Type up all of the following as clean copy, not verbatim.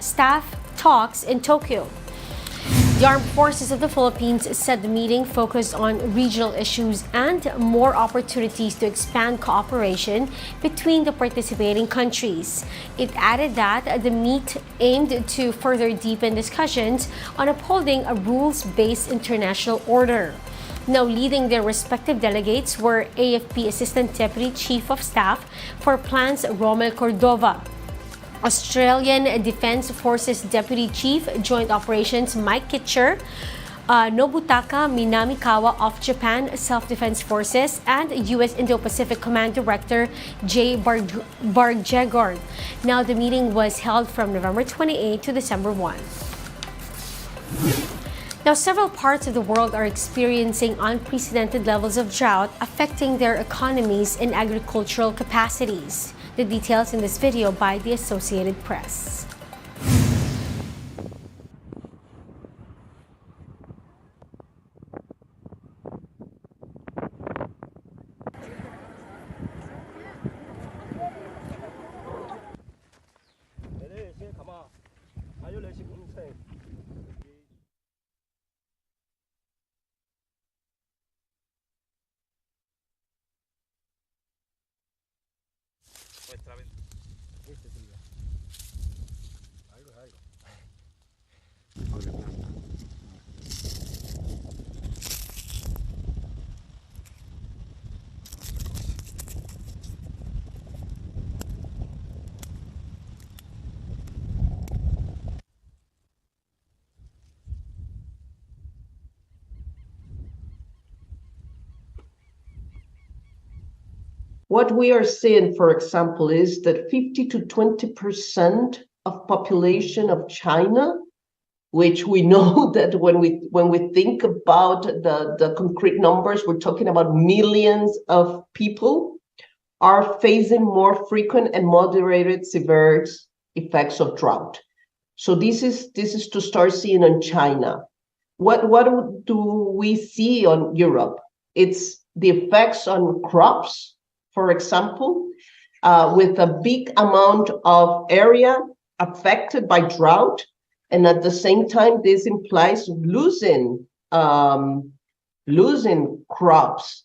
staff talks in Tokyo. The Armed Forces of the Philippines said the meeting focused on regional issues and more opportunities to expand cooperation between the participating countries. It added that the meet aimed to further deepen discussions on upholding a rules-based international order. Now leading their respective delegates were AFP Assistant Deputy Chief of Staff for Plans Romel Cordova, Australian Defense Forces Deputy Chief Joint Operations Mike Kitcher, Nobutaka Minamikawa of Japan Self-Defense Forces, and U.S. Indo-Pacific Command Director J. Barjegorn. Now the meeting was held from November 28 to December 1. Now, several parts of the world are experiencing unprecedented levels of drought affecting their economies and agricultural capacities. The details in this video by the Associated Press. What we are seeing, for example, is that 50 to 20% of population of China, which we know that when we think about the concrete numbers, we're talking about millions of people, are facing more frequent and moderated severe effects of drought. So this is to start seeing on China. What do we see on Europe? It's the effects on crops, for example, with a big amount of area affected by drought. And at the same time, this implies losing crops.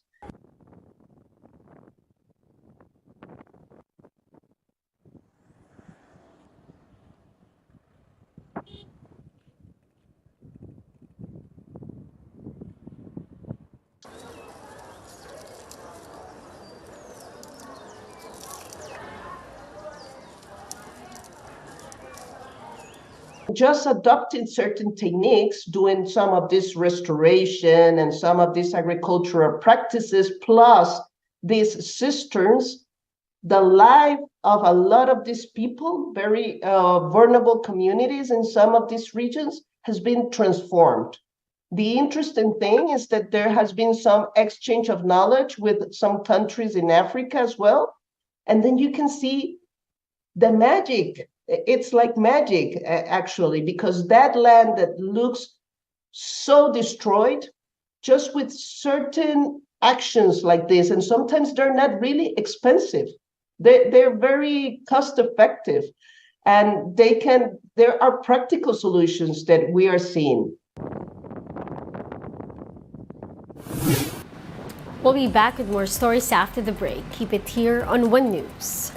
Just adopting certain techniques, doing some of this restoration and some of these agricultural practices, plus these cisterns, the life of a lot of these people, very vulnerable communities in some of these regions, has been transformed. The interesting thing is that there has been some exchange of knowledge with some countries in Africa as well. And then you can see the magic. It's like magic, actually, because that land that looks so destroyed, just with certain actions like this, and sometimes they're not really expensive. They're very cost effective, and there are practical solutions that we are seeing. We'll be back with more stories after the break. Keep it here on One News.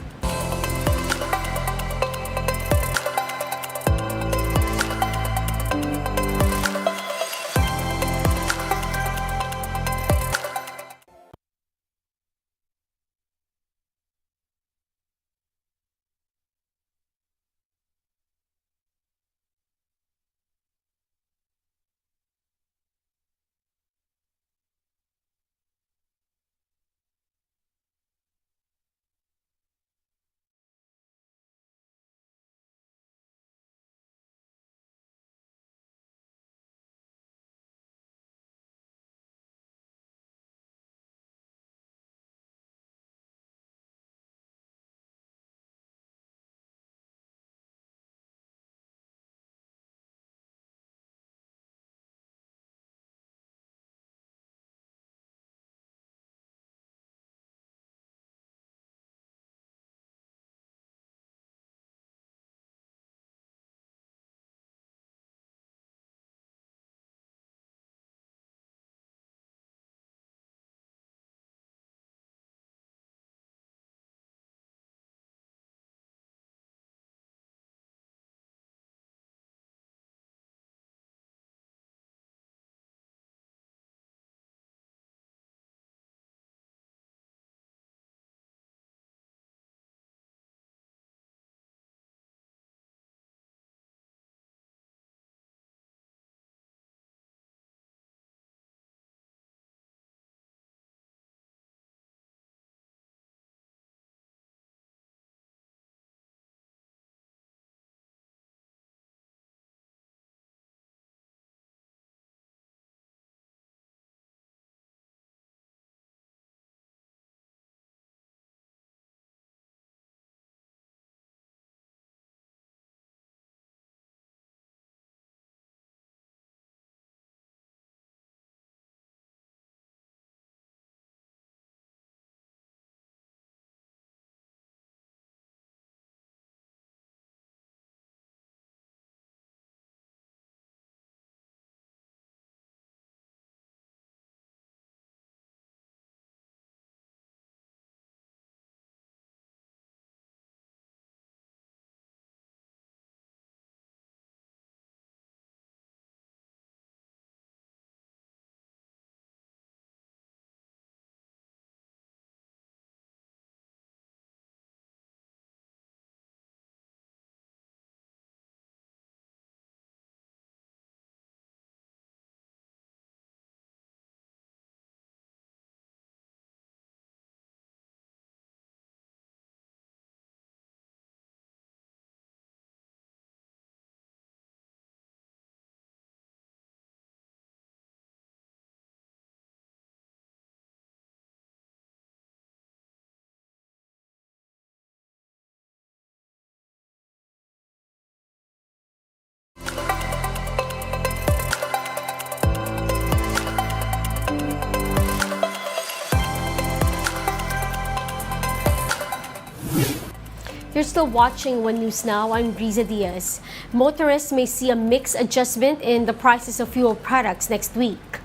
You're still watching One News Now. I'm Riza Diaz. Motorists may see a mixed adjustment in the prices of fuel products next week.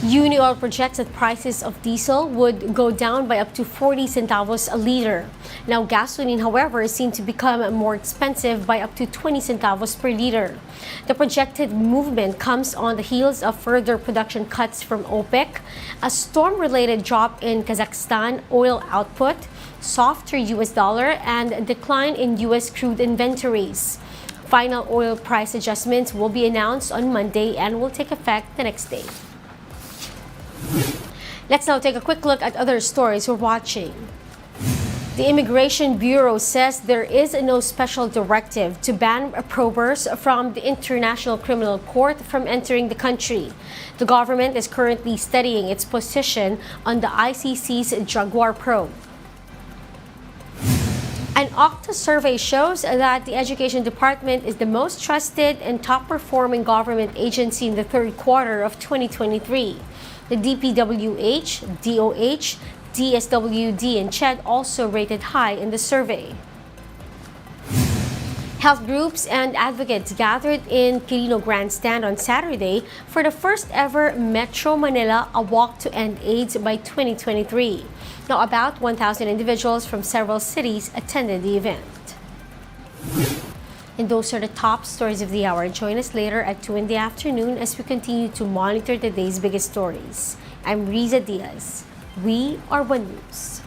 Unioil projects that prices of diesel would go down by up to 40 centavos a liter. Now, gasoline, however, is seen to become more expensive by up to 20 centavos per liter. The projected movement comes on the heels of further production cuts from OPEC, a storm-related drop in Kazakhstan oil output, softer U.S. dollar, and a decline in U.S. crude inventories. Final oil price adjustments will be announced on Monday and will take effect the next day. Let's now take a quick look at other stories we're watching. The Immigration Bureau says there is no special directive to ban probers from the International Criminal Court from entering the country. The government is currently studying its position on the ICC's drug war probe. An Octa survey shows that the Education Department is the most trusted and top-performing government agency in the third quarter of 2023. The DPWH, DOH, DSWD, and CHED also rated high in the survey. Health groups and advocates gathered in Quirino Grandstand on Saturday for the first ever Metro Manila A Walk to End AIDS by 2023. Now, about 1,000 individuals from several cities attended the event. And those are the top stories of the hour. Join us later at 2 in the afternoon as we continue to monitor the day's biggest stories. I'm Riza Diaz. We are One News.